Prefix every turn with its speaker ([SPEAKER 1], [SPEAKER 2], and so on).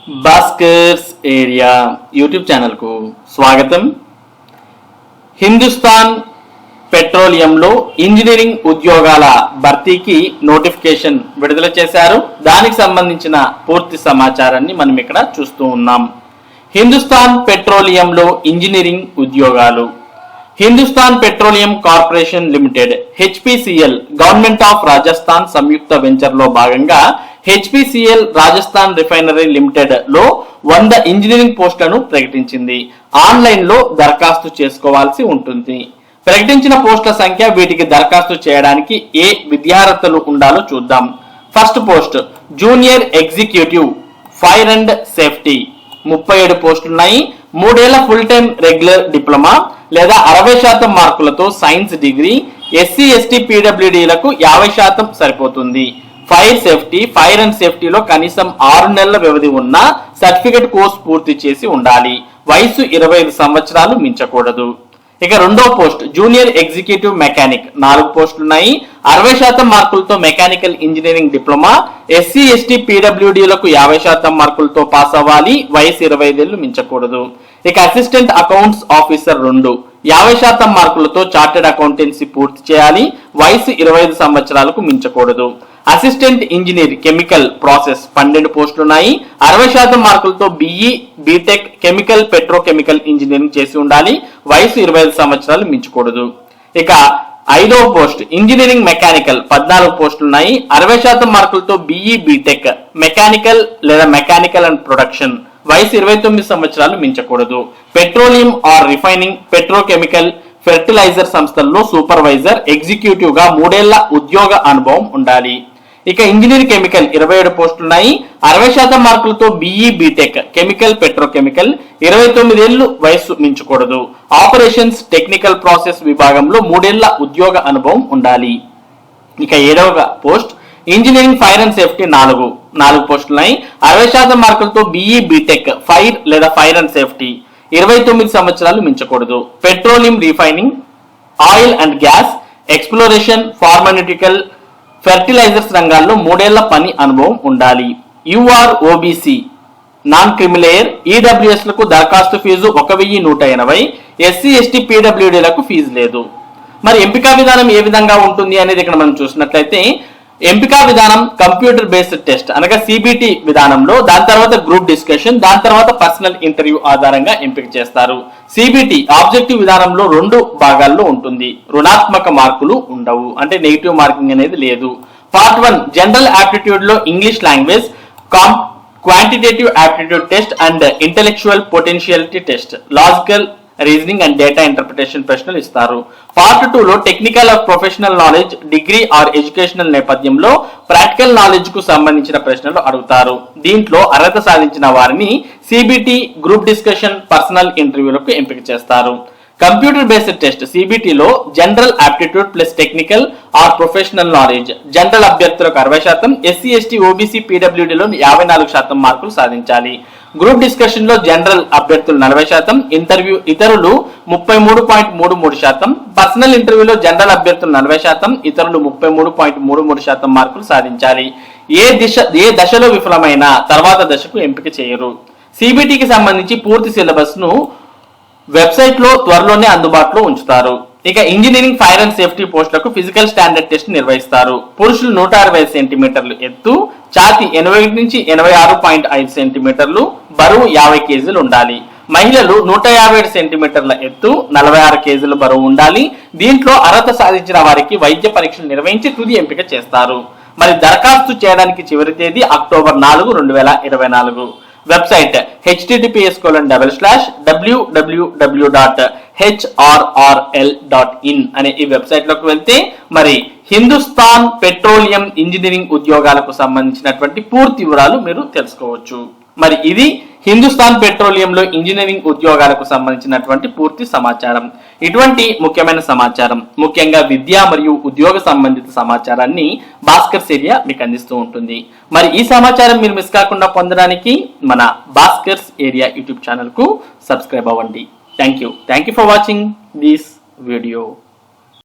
[SPEAKER 1] Bhaskar's area YouTube ఛానల్కు స్వాగతం. హిందుస్థాన్ పెట్రోలియంలో ఇంజనీరింగ్ ఉద్యోగాల భర్తీకి నోటిఫికేషన్ విడుదల చేశారు. దానికి సంబంధించిన పూర్తి సమాచారాన్ని మనం ఇక్కడ చూస్తూ ఉన్నాం. హిందుస్థాన్ పెట్రోలియంలో ఇంజనీరింగ్ ఉద్యోగాలు. Hindustan Petroleum Corporation Limited HPCL government of Rajasthan సంయుక్త వెంచర్ లో భాగంగా హెచ్పిసిఎల్ రాజస్థాన్ రిఫైనరీ లిమిటెడ్ లో 100 ఇంజనీరింగ్ పోస్టులను ప్రకటించింది. ఆన్లైన్ లో దరఖాస్తు చేసుకోవాల్సి ఉంటుంది. ప్రకటించిన పోస్టుల సంఖ్య, వీటికి దరఖాస్తు చేయడానికి ఏ విద్యార్హతలు ఉండాలో చూద్దాం. First post junior executive fire and safety 37 పోస్టులున్నాయి. 3 ఏళ్ల ఫుల్ టైం రెగ్యులర్ డిప్లొమా లేదా 60% మార్కులతో సైన్స్ డిగ్రీ. ఎస్సీ ఎస్టీ పీడబ్ల్యూడీలకు 50% సరిపోతుంది. ఫైర్ అండ్ సేఫ్టీలో కనీసం 6 నెలల వ్యవధి ఉన్న సర్టిఫికెట్ కోర్స్ పూర్తి చేసి ఉండాలి. వయసు 25 సంవత్సరాలు మించకూడదు. ఇక రెండో పోస్ట్ జూనియర్ ఎగ్జిక్యూటివ్ మెకానిక్ 4 పోస్టులున్నాయి. 60% మార్కులతో mechanical engineering diploma. SC ST పీడబ్ల్యూడీలకు 50% మార్కులతో పాస్ అవ్వాలి. వయసు 25 ఏళ్లు మించకూడదు. ఇక అసిస్టెంట్ అకౌంట్స్ ఆఫీసర్ 2 50% మార్కులతో చార్టెడ్ అకౌంటెన్సీ పూర్తి చేయాలి. వయసు 25 సంవత్సరాలకు మించకూడదు. అసిస్టెంట్ ఇంజనీర్ కెమికల్ ప్రాసెస్ 12 పోస్టులున్నాయి. 60% మార్కులతో BE BTech chemical petrochemical engineering చేసి ఉండాలి. వయసు 25 సంవత్సరాలు మించకూడదు. ఇక 5వ పోస్ట్ ఇంజనీరింగ్ మెకానికల్ 14 పోస్టులున్నాయి. 60% మార్కులతో బిఈ బీటెక్ మెకానికల్ లేదా మెకానికల్ అండ్ ప్రొడక్షన్. వయసు 29 సంవత్సరాలు మించకూడదు. Petroleum or refining petrochemical fertiliser సంస్థల్లో సూపర్వైజర్ ఎగ్జిక్యూటివ్ గా 3 ఏళ్ల ఉద్యోగ అనుభవం ఉండాలి. ఇక ఇంజనీర్ కెమికల్ 27 పోస్టులున్నాయి. 60% మార్కులతో బిఈ బీటెక్ కెమికల్ పెట్రోకెమికల్ 29 ఏళ్లు వయస్సు మించకూడదు. ఆపరేషన్స్ టెక్నికల్ ప్రాసెస్ విభాగంలో 3 ఏళ్ల ఉద్యోగ అనుభవం ఉండాలి. ఇక 7వ post engineering fire and safety 4 పోస్టులున్నాయి. 60% మార్కులతో బిఈ బీటెక్ ఫైర్ లేదా ఫైర్ అండ్ సేఫ్టీ 29 సంవత్సరాలు మించకూడదు. Petroleum refining oil and gas exploration pharmaceutical fertilisers రంగాల్లో 3 ఏళ్ల పని అనుభవం ఉండాలి. UR OBC non creamy layer EWS లకు దరఖాస్తు ఫీజు 1180. ఎస్సీ ఎస్టీ పీడబ్ల్యూడీలకు ఫీజు లేదు. మరి ఎంపిక విధానం ఏ విధంగా ఉంటుంది అనేది ఇక్కడ మనం చూసినట్లయితే ఎంపిక విధానం కంప్యూటర్ బేస్డ్ టెస్ట్ అనగా సిబిటి విధానంలో, దాని తర్వాత గ్రూప్ డిస్కషన్, దాని తర్వాత పర్సనల్ ఇంటర్వ్యూ ఆధారంగా ఎంపిక చేస్తారు. సిబిటి ఆబ్జెక్టివ్ విధానంలో 2 భాగాల్లో ఉంటుంది. రుణాత్మక మార్కులు ఉండవు, అంటే నెగిటివ్ మార్కింగ్ అనేది లేదు. పార్ట్ 1 జనరల్ ఆప్టిట్యూడ్ లో English language, quantitative aptitude test and intellectual potentiality test, logical reasoning and data interpretation ప్రశ్నలు ఇస్తారు. పార్ట్ 2 లో technical or professional knowledge, degree or educational నేపథ్యంలో ప్రాక్టికల్ నాలెడ్జ్ కు సంబంధించిన ప్రశ్నలు అడుగుతారు. దీంట్లో అర్హత సాధించిన వారిని సిబిటి, గ్రూప్ డిస్కషన్, పర్సనల్ ఇంటర్వ్యూలకు ఎంపిక చేస్తారు. కంప్యూటర్ బేస్డ్ టెస్ట్ సిబిటిలో general aptitude plus technical or professional knowledge, general అభ్యర్థులకు 60%, ఎస్సీ ఎస్టీ ఓబీసీ పీడబ్ల్యూడీలో 54% మార్కులు సాధించాలి. గ్రూప్ డిస్కషన్ లో జనరల్ అభ్యర్థులు 40%, ఇతరులు 33.33%, పర్సనల్ ఇంటర్వ్యూలో జనరల్ అభ్యర్థులు 40%, ఇతరులు 33.33% మార్కులు సాధించాలి. ఏ దశలో విఫలమైన తర్వాత దశకు ఎంపిక చేయరు. సిబిటికి సంబంధించి పూర్తి సిలబస్ ను వెబ్సైట్ లో త్వరలోనే అందుబాటులో ఉంచుతారు. ఇక ఇంజనీరింగ్ ఫైర్ అండ్ సేఫ్టీ పోస్టులకు ఫిజికల్ స్టాండర్డ్ టెస్ట్ నిర్వహిస్తారు. పురుషులు 160 సెంటీమీటర్లు ఎత్తు, ఛాతి 81 నుంచి 86.5 సెంటీమీటర్లు, బరువు 50 కేజీలు ఉండాలి. మహిళలు 157 సెంటీమీటర్ల ఎత్తు, 46 కేజీల బరువు ఉండాలి. దీంట్లో అర్హత సాధించిన వారికి వైద్య పరీక్షలు నిర్వహించి తుది ఎంపిక చేస్తారు. మరి దరఖాస్తు చేయడానికి చివరి తేదీ అక్టోబర్ 4, 2024. వెబ్సైట్ https://www.hrrl.in అనే ఈ వెబ్సైట్ లోకి వెళ్తే మరి హిందుస్థాన్ పెట్రోలియం ఇంజనీరింగ్ ఉద్యోగాలకు సంబంధించినటువంటి పూర్తి వివరాలు మీరు తెలుసుకోవచ్చు. మరి ఇది హిందుస్థాన్ పెట్రోలియంలో ఇంజనీరింగ్ ఉద్యోగాలకు సంబంధించినటువంటి పూర్తి సమాచారం. ఇటువంటి ముఖ్యమైన సమాచారం, ముఖ్యంగా విద్య మరియు ఉద్యోగ సంబంధిత సమాచారాన్ని భాస్కర్స్ ఏరియా మీకు అందిస్తూ ఉంటుంది. మరి ఈ సమాచారం మీరు మిస్ కాకుండా పొందడానికి మన భాస్కర్స్ ఏరియా యూట్యూబ్ ఛానల్ కు సబ్స్క్రైబ్ అవ్వండి. Thank you for watching this video.